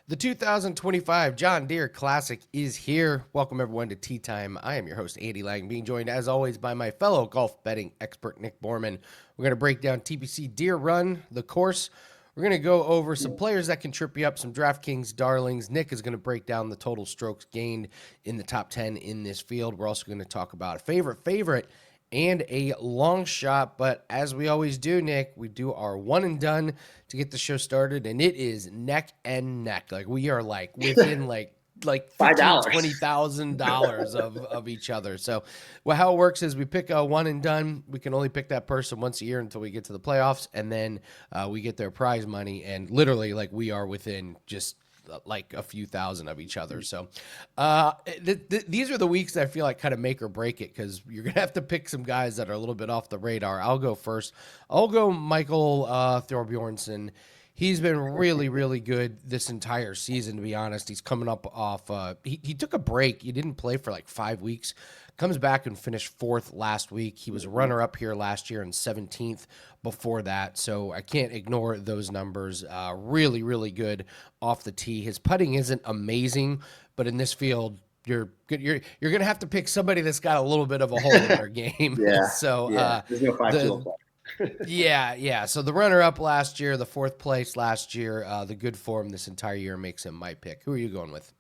The 2025 John Deere Classic is here. Welcome everyone to Tea Time. I am your host, Andy Lang, being joined as always by my fellow golf betting expert, Nick Borrman. We're going to break down TPC Deere Run, the course. We're going to go over some players that can trip you up, some DraftKings darlings. Nick is going to break down the total strokes gained in the top 10 in this field. We're also going to talk about a favorite, and a long shot. But as we always do, Nick, we do our one and done to get the show started, and it is neck and neck. Like we are like within like $5. $20,000 of each other. So how it works is we pick a one and done. We can only pick that person once a year until we get to the playoffs, and then we get their prize money. And literally, like we are within just like a few thousand of each other. So these are the weeks that I feel like kind of make or break it, because you're going to have to pick some guys that are a little bit off the radar. I'll go first. I'll go Michael Thorbjornsen. He's been really, really good this entire season, to be honest. He's coming up off he took a break. He didn't play for like 5 weeks. Comes back and finished fourth last week. He was a runner-up here last year and 17th before that, so I can't ignore those numbers. Really, really good off the tee. His putting isn't amazing, but in this field, you're gonna have to pick somebody that's got a little bit of a hole in their game. Yeah. So There's no 5-tool play. yeah. So the runner-up last year, the fourth place last year, the good form this entire year makes him my pick. Who are you going with?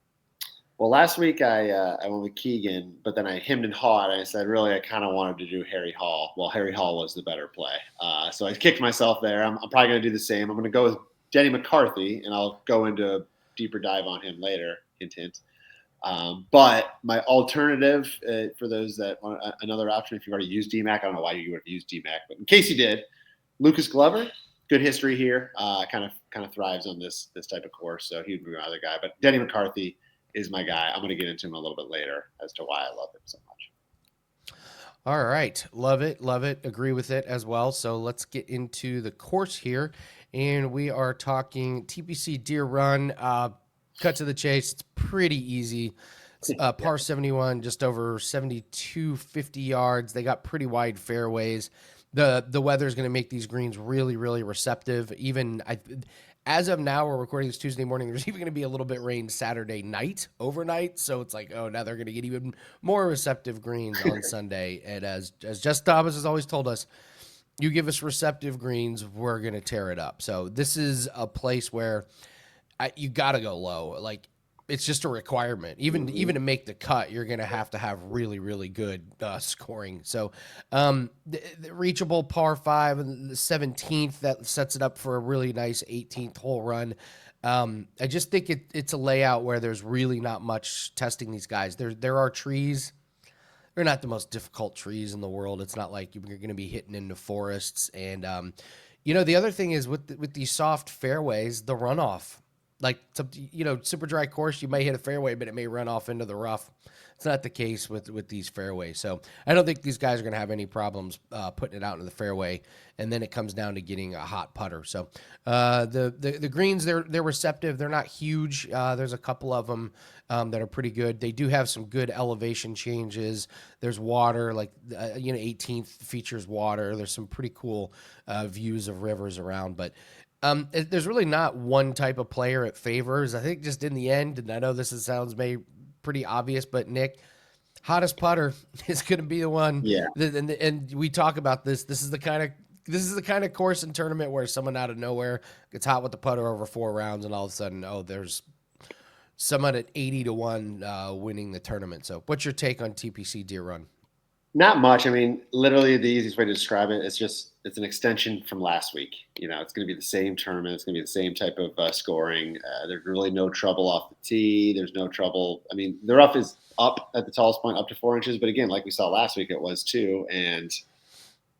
Well, last week I went with Keegan, but then I hemmed and hawed, and I said, really, I kind of wanted to do Harry Hall. Well, Harry Hall was the better play. So I kicked myself there. I'm probably going to do the same. I'm going to go with Denny McCarthy, and I'll go into a deeper dive on him later, hint, hint. But my alternative for those that want another option, if you've already used DMAC, I don't know why you would have used DMAC, but in case you did, Lucas Glover, good history here, kind of thrives on this type of course, so he would be my other guy. But Denny McCarthy is my guy. I'm going to get into him a little bit later as to why I love him so much. All right. Love it. Agree with it as well. So let's get into the course here. And we are talking TPC Deere Run. Cut to the chase. It's pretty easy. It's par 71, just over 7250 yards. They got pretty wide fairways. The weather is going to make these greens really, really receptive. As of now, we're recording this Tuesday morning. There's even going to be a little bit rain Saturday night, overnight. So it's like, oh, now they're going to get even more receptive greens on Sunday. And as Jess Thomas has always told us, you give us receptive greens, we're going to tear it up. So this is a place where you got to go low. Like, it's just a requirement. Even to make the cut, you're going to have really, really good scoring. So the reachable par 5 and the 17th, that sets it up for a really nice 18th hole run. I just think it's a layout where there's really not much testing these guys. There are trees. They're not the most difficult trees in the world. It's not like you're going to be hitting into forests. And, the other thing is with these soft fairways, the runoff. Like, super dry course, you may hit a fairway, but it may run off into the rough. It's not the case with these fairways. So I don't think these guys are going to have any problems putting it out into the fairway. And then it comes down to getting a hot putter. So the greens, they're receptive. They're not huge. There's a couple of them that are pretty good. They do have some good elevation changes. There's water, like 18th features water. There's some pretty cool views of rivers around, but there's really not one type of player it favors. I think just in the end, and I know sounds pretty obvious, but Nick, hottest putter is going to be the one. Yeah. And we talk about this. This is the kind of course and tournament where someone out of nowhere gets hot with the putter over 4 rounds, and all of a sudden, there's someone at 80-1 winning the tournament. So, what's your take on TPC Deere Run? Not much. I mean, literally the easiest way to describe it, it's an extension from last week. It's going to be the same tournament. It's going to be the same type of scoring. There's really no trouble off the tee. There's no trouble. I mean, the rough is up at the tallest point, up to 4 inches. But again, like we saw last week, it was too. And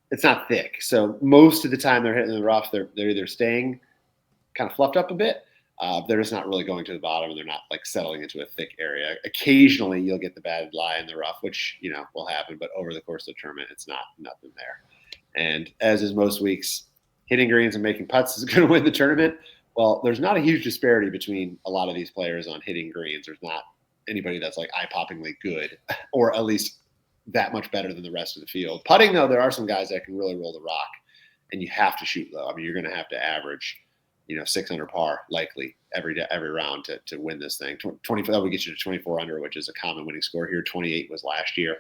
it's not thick. So most of the time they're hitting the rough, they're either staying kind of fluffed up a bit. They're just not really going to the bottom, and they're not like settling into a thick area. Occasionally you'll get the bad lie in the rough, which, will happen, but over the course of the tournament, it's nothing there. And as is most weeks, hitting greens and making putts is going to win the tournament. Well, there's not a huge disparity between a lot of these players on hitting greens. There's not anybody that's like eye-poppingly good, or at least that much better than the rest of the field. Putting, though, there are some guys that can really roll the rock, and you have to shoot low. I mean, you're going to have to average 6 under par likely every round to win this thing. 24 that would get you to 24 under, which is a common winning score here. 28 was last year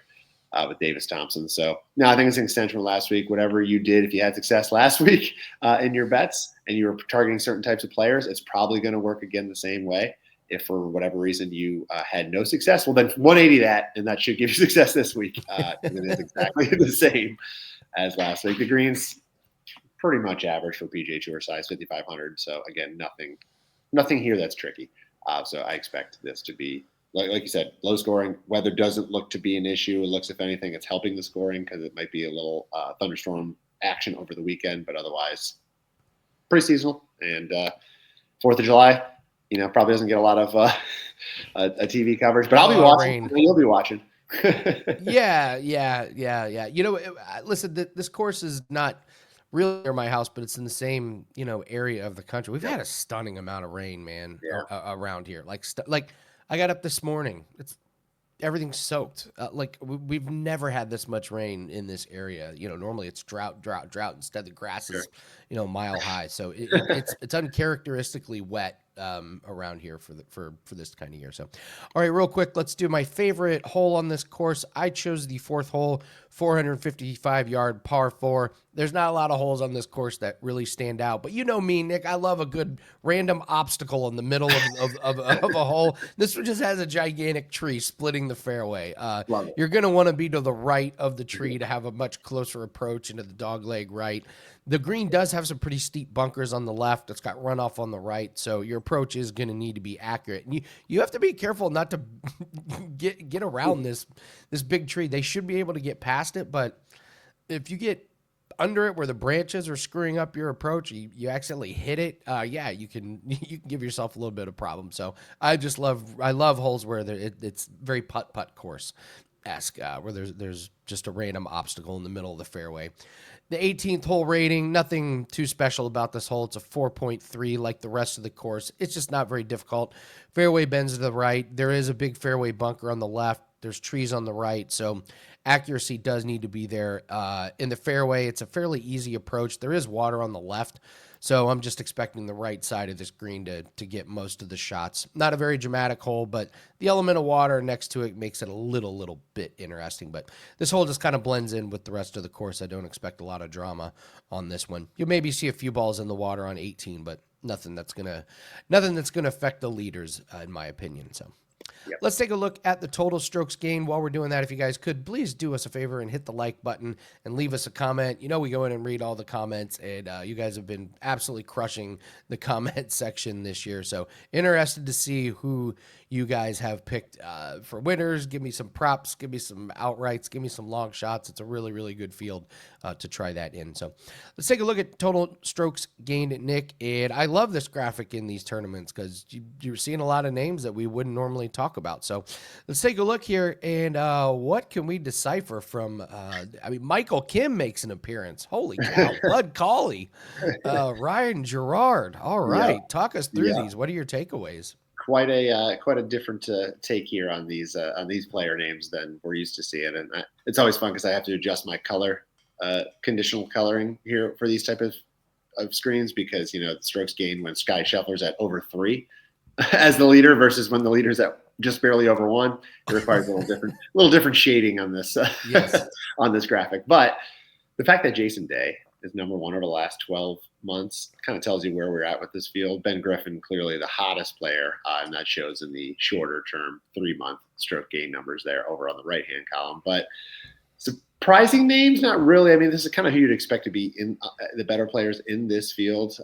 with Davis Thompson. So no, I think it's an extension from last week. Whatever you did, if you had success last week in your bets and you were targeting certain types of players, it's probably going to work again the same way. If for whatever reason you had no success, well, then 180 that, and that should give you success this week. It is exactly the same as last week. The greens pretty much average for PGA Tour size, 5,500. So again, nothing here that's tricky. So I expect this to be, like you said, low scoring. Weather doesn't look to be an issue. It looks, if anything, it's helping the scoring because it might be a little thunderstorm action over the weekend, but otherwise pretty seasonal. And 4th of July, probably doesn't get a lot of a TV coverage, but I'll be watching. You'll be watching. Yeah. Listen, this course is not really near my house, but it's in the same, area of the country. We've had a stunning amount of rain, man, around here. Like I got up this morning. Everything's soaked. We've never had this much rain in this area. Normally it's drought. Instead, the grass is, mile high. So it's uncharacteristically wet around here for this kind of year. So, all right, real quick, let's do my favorite hole on this course. I chose the 4th hole, 455-yard par 4. There's not a lot of holes on this course that really stand out, but you know me, Nick, I love a good random obstacle in the middle of a hole. This one just has a gigantic tree splitting the fairway. You're going to want to be to the right of the tree to have a much closer approach into the dogleg right. The green does have some pretty steep bunkers on the left. It's got runoff on the right, so your approach is going to need to be accurate. And you have to be careful not to get around this big tree. They should be able to get past it, but if you get under it where the branches are screwing up your approach, you accidentally hit it, you can give yourself a little bit of problem. So I love holes where it's very putt course-esque, where there's just a random obstacle in the middle of the fairway. The 18th hole rating, nothing too special about this hole. It's a 4.3 like the rest of the course. It's just not very difficult. Fairway bends to the right. There is a big fairway bunker on the left. There's trees on the right, so accuracy does need to be there. In the fairway, it's a fairly easy approach. There is water on the left, so I'm just expecting the right side of this green to get most of the shots. Not a very dramatic hole, but the element of water next to it makes it a little bit interesting. But this hole just kind of blends in with the rest of the course. I don't expect a lot of drama on this one. You'll maybe see a few balls in the water on 18, but nothing that's gonna affect the leaders, in my opinion. So. Yep. Let's take a look at the total strokes gained. While we're doing that, if you guys could, please do us a favor and hit the like button and leave us a comment. We go in and read all the comments, and you guys have been absolutely crushing the comment section this year. So interested to see who you guys have picked for winners. Give me some props. Give me some outrights. Give me some long shots. It's a really, really good field to try that in. So let's take a look at total strokes gained, Nick. And I love this graphic in these tournaments because you're seeing a lot of names that we wouldn't normally talk about. So let's take a look here. And what can we decipher from, Michael Kim makes an appearance. Holy cow. Bud Cauley, Ryan Gerard. All right. Talk us through these. What are your takeaways? Quite a different take here on these player names than we're used to seeing, and it's always fun because I have to adjust my color, conditional coloring here for these type of screens because the strokes gained when Sky Scheffler's at over 3 as the leader versus when the leader's at just barely over 1. It requires a little different shading on this on this graphic, but the fact that Jason Day is number 1 over the last 12 months kind of tells you where we're at with this field. Ben Griffin, clearly the hottest player, and that shows in the shorter term 3-month stroke gain numbers there over on the right-hand column. But surprising names, not really. This is kind of who you'd expect to be in the better players in this field.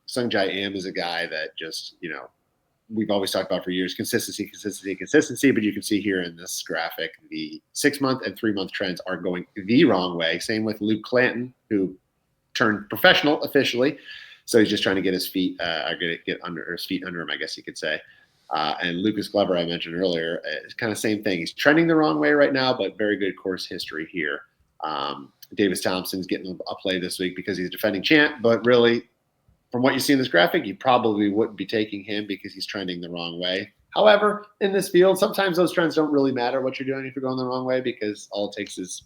Sung Jae Im is a guy that just, we've always talked about for years, consistency, but you can see here in this graphic, the 6-month and 3-month trends are going the wrong way. Same with Luke Clanton, who turned professional officially. So he's just trying to get his feet, get under his feet under him, I guess you could say. And Lucas Glover, I mentioned earlier, is kind of same thing. He's trending the wrong way right now, but very good course history here. Davis Thompson's getting a play this week because he's defending champ, but really, from what you see in this graphic, you probably wouldn't be taking him because he's trending the wrong way. However, in this field, sometimes those trends don't really matter what you're doing if you're going the wrong way because all it takes is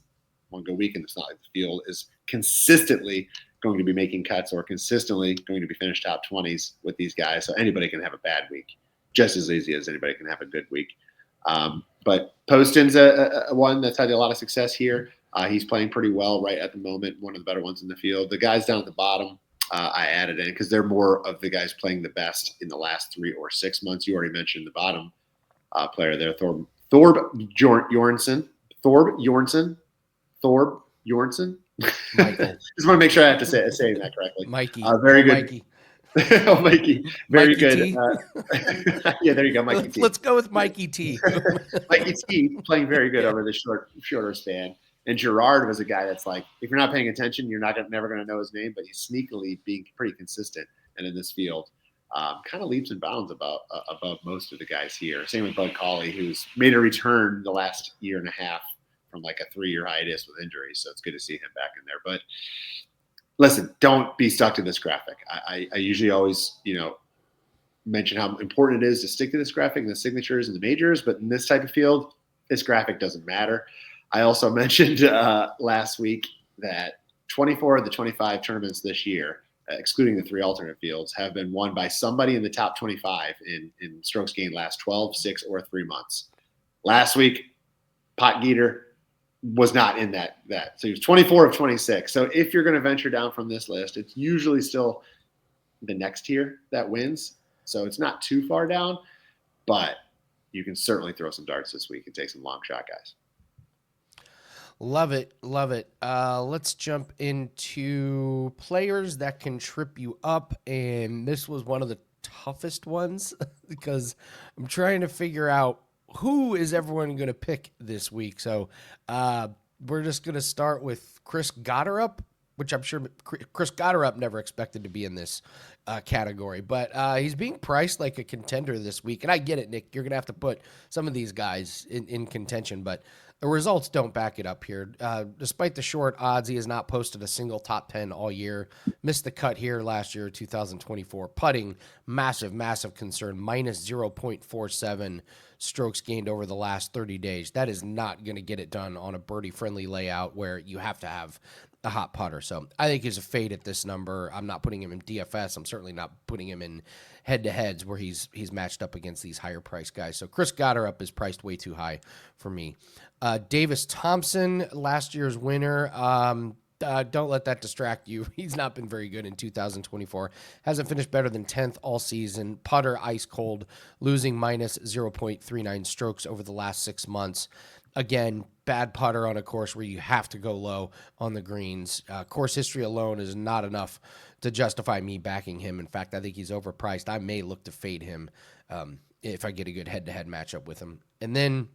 one good week, and it's not like the field is consistently going to be making cuts or consistently going to be finished top 20s with these guys. So anybody can have a bad week, just as easy as anybody can have a good week. But Poston's a one that's had a lot of success here. He's playing pretty well right at the moment, one of the better ones in the field. The guys down at the bottom, I added in because they're more of the guys playing the best in the last 3 or 6 months. You already mentioned the bottom player there, Thorb Jornsson. Michael. Just want to make sure I have to say that correctly. Mikey. Very good. Mikey. Oh, Mikey. Very Mikey good. T. Yeah, there you go, Mikey T. Let's go with Mikey T. Mikey T playing very good over the shorter span. And Gerard was a guy that's like, if you're not paying attention, you're never going to know his name, but he's sneakily being pretty consistent. And in this field, kind of leaps and bounds above most of the guys here. Same with Bud Cauley, who's made a return the last year and a half from like a 3-year hiatus with injuries. So it's good to see him back in there. But listen, don't be stuck to this graphic. I usually always, mention how important it is to stick to this graphic and the signatures and the majors. But in this type of field, this graphic doesn't matter. I also mentioned last week that 24 of the 25 tournaments this year, excluding the 3 alternate fields, have been won by somebody in the top 25 in strokes gained last 12, 6, or 3 months. Last week, Pot Geeter was not in that. So he was 24 of 26. So if you're going to venture down from this list, it's usually still the next tier that wins. So it's not too far down, but you can certainly throw some darts this week and take some long shot guys. Love it. Let's jump into players that can trip you up. And this was one of the toughest ones because I'm trying to figure out who is everyone going to pick this week. So we're just going to start with Chris Gotterup, which I'm sure Chris Gotterup never expected to be in this category. But he's being priced like a contender this week. And I get it, Nick. You're going to have to put some of these guys in contention. But the results don't back it up here. Despite the short odds, he has not posted a single top 10 all year. Missed the cut here last year, 2024. Putting, massive concern, minus 0.47 strokes gained over the last 30 days. That is not going to get it done on a birdie-friendly layout where you have to have a hot putter. So I think he's a fade at this number. I'm not putting him in DFS. I'm certainly not putting him in head-to-heads where he's matched up against these higher-priced guys. So Chris Gotterup is priced way too high for me. Davis Thompson, last year's winner. Don't let that distract you. He's not been very good in 2024. Hasn't finished better than 10th all season. Putter, ice cold, losing minus 0.39 strokes over the last 6 months. Again, bad putter on a course where you have to go low on the greens. Course history alone is not enough to justify me backing him. In fact, I think he's overpriced. I may look to fade him if I get a good head-to-head matchup with him. And then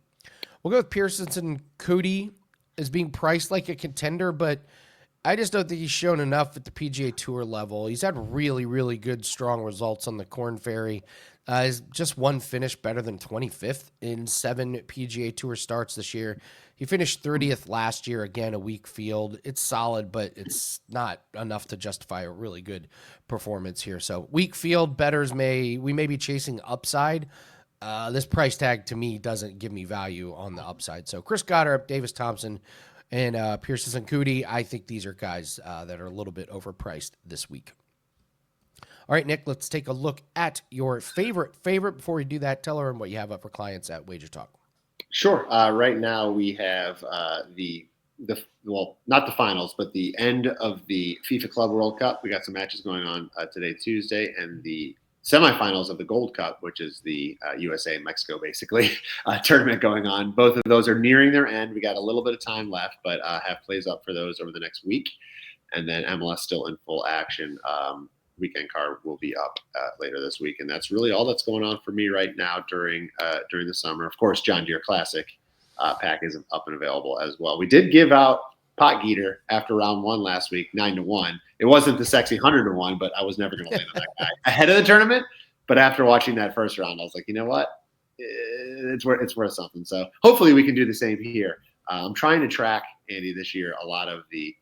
we'll go with Pearson Cody as being priced like a contender, but I just don't think he's shown enough at the PGA Tour level. He's had really good, strong results on the Korn Ferry. He's just one finish better than 25th in 7 PGA Tour starts this year. He finished 30th last year, again, a weak field. It's solid, but it's not enough to justify a really good performance here. So weak field, bettors we may be chasing upside. This price tag, to me, doesn't give me value on the upside. So Chris Gotterup, Davis Thompson, and Pearson Cody, I think these are guys that are a little bit overpriced this week. All right, Nick, let's take a look at your favorite. Before we do that, tell everyone what you have up for clients at Wager Talk. Sure. Right now we have not the finals, but the end of the FIFA Club World Cup. We got some matches going on today, Tuesday, and the semifinals of the Gold Cup, which is the USA and Mexico, basically, tournament going on. Both of those are nearing their end. We got a little bit of time left, but have plays up for those over the next week. And then MLS still in full action. Weekend card will be up later this week. And that's really all that's going on for me right now during the summer. Of course, John Deere Classic pack is up and available as well. We did give out Pot Geeter after round 1 last week, 9-1. It wasn't the sexy 100-1, but I was never going to land on that guy ahead of the tournament. But after watching that first round, I was like, you know what? It's worth something. So hopefully we can do the same here. I'm trying to track, Andy, this year a lot of the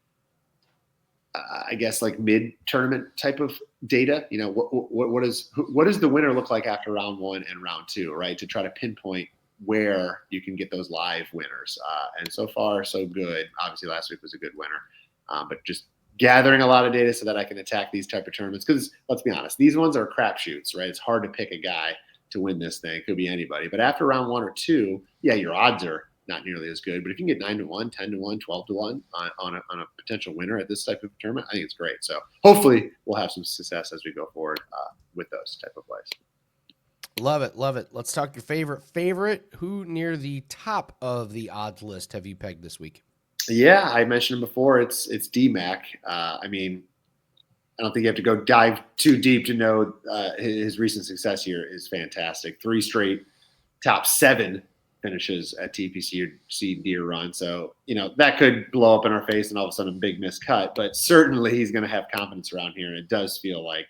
I guess like mid-tournament type of data. You know, what does the winner look like after round 1 and round 2, right? To try to pinpoint where you can get those live winners. And so far, so good. Obviously, last week was a good winner, but just gathering a lot of data so that I can attack these type of tournaments. Because let's be honest, these ones are crapshoots, right? It's hard to pick a guy to win this thing. It could be anybody. But after round 1 or 2, yeah, your odds are not nearly as good. But if you can get 9-1, 10-1, 12-1 on a potential winner at this type of tournament, I think it's great. So hopefully we'll have some success as we go forward with those type of plays. Love it. Love it. Let's talk your favorite. Who near the top of the odds list have you pegged this week? Yeah, I mentioned him before. It's DMAC. I mean, I don't think you have to go dive too deep to know his recent success here is fantastic. 3 straight top 7 finishes at TPC Deere Run. So, that could blow up in our face and all of a sudden a big miscut, but certainly he's going to have confidence around here. And it does feel like,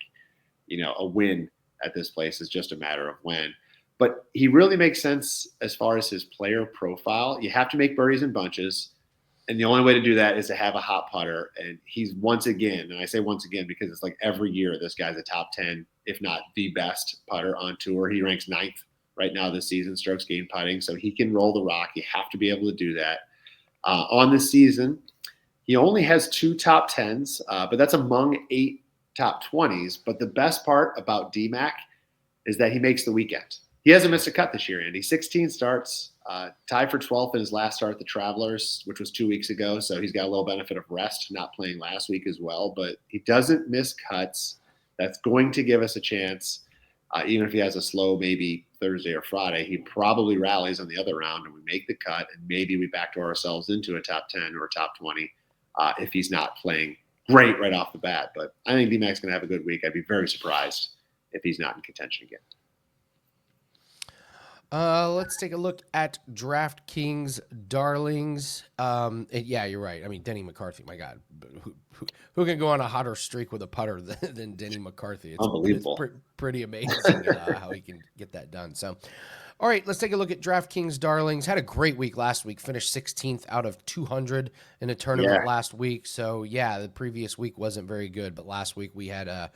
a win at this place is just a matter of when. But he really makes sense as far as his player profile. You have to make birdies in bunches. And the only way to do that is to have a hot putter. And he's once again, and I say once again because it's like every year this guy's a top 10, if not the best putter on tour. He ranks 9th right now this season, strokes gained putting. So he can roll the rock. You have to be able to do that. On this season, he only has 2 top 10s, but that's among 8 top 20s. But the best part about DMAC is that he makes the weekend. He hasn't missed a cut this year, Andy. 16 starts, tied for 12th in his last start at the Travelers, which was 2 weeks ago. So he's got a little benefit of rest, not playing last week as well. But he doesn't miss cuts. That's going to give us a chance. Even if he has a slow maybe Thursday or Friday, he probably rallies on the other round and we make the cut. And maybe we backdoor ourselves into a top 10 or a top 20 if he's not playing great right off the bat. But I think DMAC's going to have a good week. I'd be very surprised if he's not in contention again. Let's take a look at DraftKings darlings. Yeah, you're right. I mean, Denny McCarthy, my God, who can go on a hotter streak with a putter than Denny McCarthy? It's unbelievable. It's pretty amazing how he can get that done. So, all right, let's take a look at DraftKings darlings. Had a great week last week. Finished 16th out of 200 in a tournament last week. So yeah, the previous week wasn't very good, but last week we had a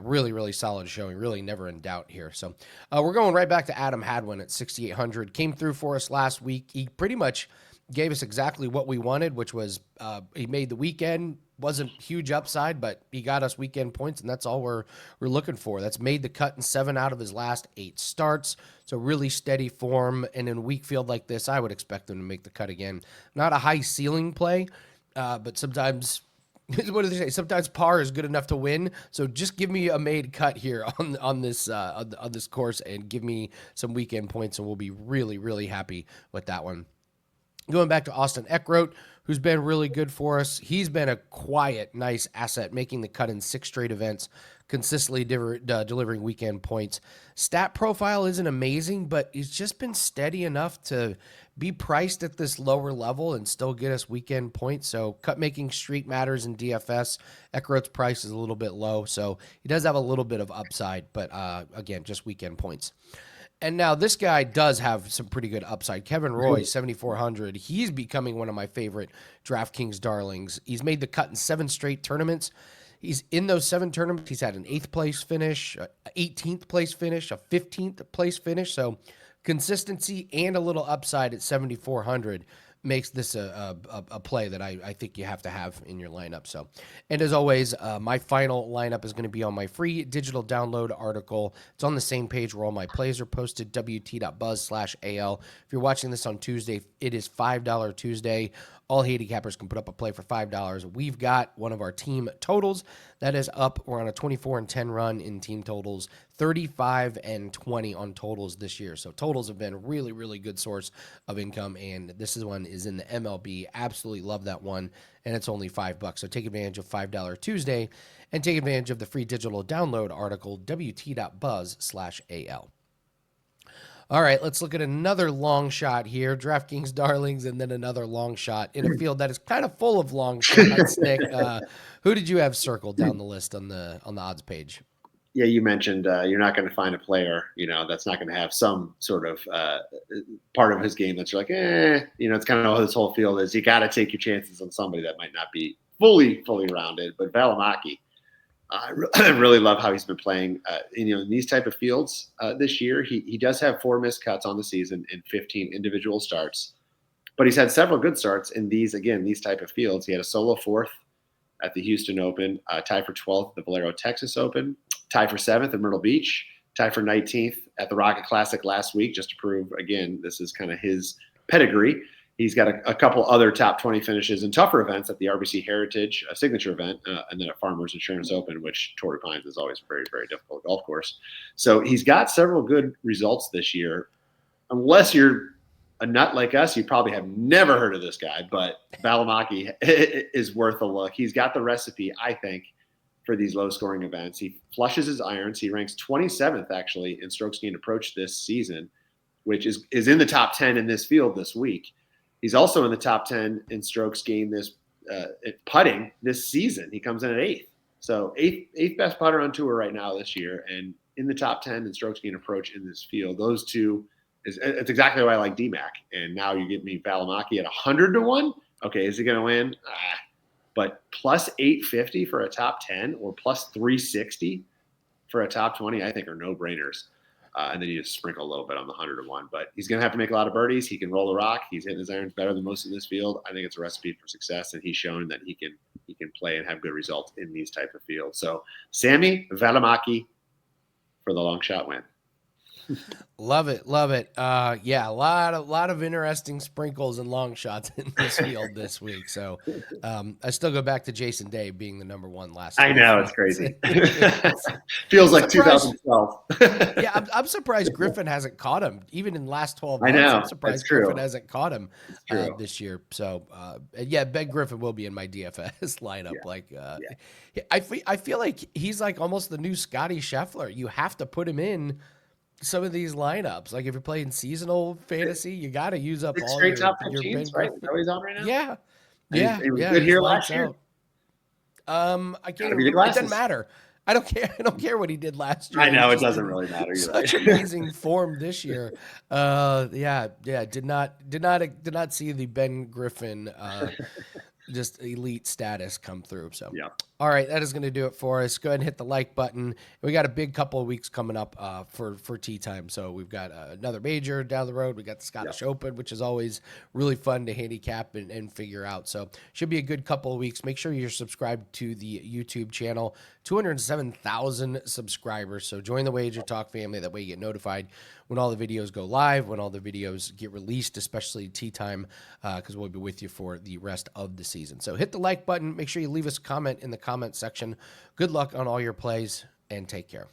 really, really solid showing, really never in doubt here. So we're going right back to Adam Hadwin at 6,800. Came through for us last week. He pretty much gave us exactly what we wanted, which was he made the weekend. Wasn't huge upside, but he got us weekend points, and that's all we're looking for. That's made the cut in 7 out of his last 8 starts. So really steady form, and in a weak field like this, I would expect him to make the cut again. Not a high ceiling play, but sometimes – what do they say? Sometimes par is good enough to win. So just give me a made cut here on this course and give me some weekend points, and we'll be really, really happy with that one. Going back to Austin Eckroat, who's been really good for us. He's been a quiet, nice asset, making the cut in 6 straight events, consistently delivering weekend points. Stat profile isn't amazing, but he's just been steady enough to be priced at this lower level and still get us weekend points. So cut making street matters in DFS. Eckroat's price is a little bit low, so he does have a little bit of upside, but again, just weekend points. And now this guy does have some pretty good upside. Kevin Roy, 7,400. He's becoming one of my favorite DraftKings darlings. He's made the cut in 7 straight tournaments. He's in those 7 tournaments. He's had an 8th place finish, an 18th place finish, a 15th place finish. So consistency and a little upside at 7,400 makes this a play that I think you have to have in your lineup. So, and as always, my final lineup is going to be on my free digital download article. It's on the same page where all my plays are posted, wt.buzz/AL. If you're watching this on Tuesday, it is $5 Tuesday. All handicappers can put up a play for $5. We've got one of our team totals that is up. We're on a 24-10 run in team totals, 35-20 on totals this year. So totals have been a really, really good source of income, and this one is in the MLB. Absolutely love that one, and it's only $5. So take advantage of $5 Tuesday and take advantage of the free digital download article, wt.buzz/AL. All right, let's look at another long shot here. DraftKings darlings, and then another long shot in a field that is kind of full of long shots. Nick, who did you have circled down the list on the odds page? Yeah, you mentioned you're not going to find a player, that's not going to have some sort of part of his game that you're like, it's kind of how this whole field is. You got to take your chances on somebody that might not be fully rounded. But Valimaki, I really love how he's been playing. In these type of fields this year, he does have 4 missed cuts on the season in 15 individual starts, but he's had several good starts in these type of fields. He had a solo 4th at the Houston Open, tied for 12th at the Valero Texas Open, tied for 7th at Myrtle Beach, tied for 19th at the Rocket Classic last week, just to prove, again, this is kind of his pedigree. He's got a couple other top 20 finishes in tougher events at the RBC Heritage, a signature event, and then at Farmers Insurance Open, which Torrey Pines is always a very, very difficult golf course. So he's got several good results this year. Unless you're a nut like us, you probably have never heard of this guy, but Valimaki is worth a look. He's got the recipe, I think, for these low-scoring events. He flushes his irons. He ranks 27th, actually, in strokes gained approach this season, which is in the top 10 in this field this week. He's also in the top 10 in strokes gained this putting this season. He comes in at 8th. So eighth best putter on tour right now this year, and in the top 10 in strokes gained approach in this field. Those two, it's exactly why I like DMAC. And now you get me Valimaki at 100-1. Okay, is he going to win? But plus 850 for a top 10 or plus 360 for a top 20, I think are no-brainers. And then you just sprinkle a little bit on the 100-1. But he's going to have to make a lot of birdies. He can roll the rock. He's hitting his irons better than most in this field. I think it's a recipe for success, and he's shown that he can play and have good results in these type of fields. So Sami Valimaki for the long shot win. Love it, love it. Yeah, a lot of interesting sprinkles and long shots in this field this week. So I still go back to Jason Day being the number one last week. I know, it's crazy. Feels like 2012. Yeah, I'm surprised Griffin hasn't caught him even in the last 12 months. I know, I'm surprised Griffin hasn't caught him this year. So yeah, Ben Griffin will be in my DFS lineup. Yeah. I feel like he's like almost the new Scotty Scheffler. You have to put him in some of these lineups. Like if you're playing seasonal fantasy, you got to use up all your top 15, right? Is that what he's on right now? Yeah. He was good here last year. I can't. It doesn't matter. I don't care. I don't care what he did last year. I know it doesn't really matter. Such amazing form this year. Yeah. Did not see the Ben Griffin just elite status come through. So yeah. All right, that is going to do it for us. Go ahead and hit the like button. We got a big couple of weeks coming up for tee time. So we've got another major down the road. We got the Scottish Open, which is always really fun to handicap and figure out. So should be a good couple of weeks. Make sure you're subscribed to the YouTube channel. 207,000 subscribers. So join the Wager Talk family. That way you get notified when all the videos go live, when all the videos get released, especially tee time, because we'll be with you for the rest of the season. So hit the like button. Make sure you leave us a comment in the comment section. Good luck on all your plays, and take care.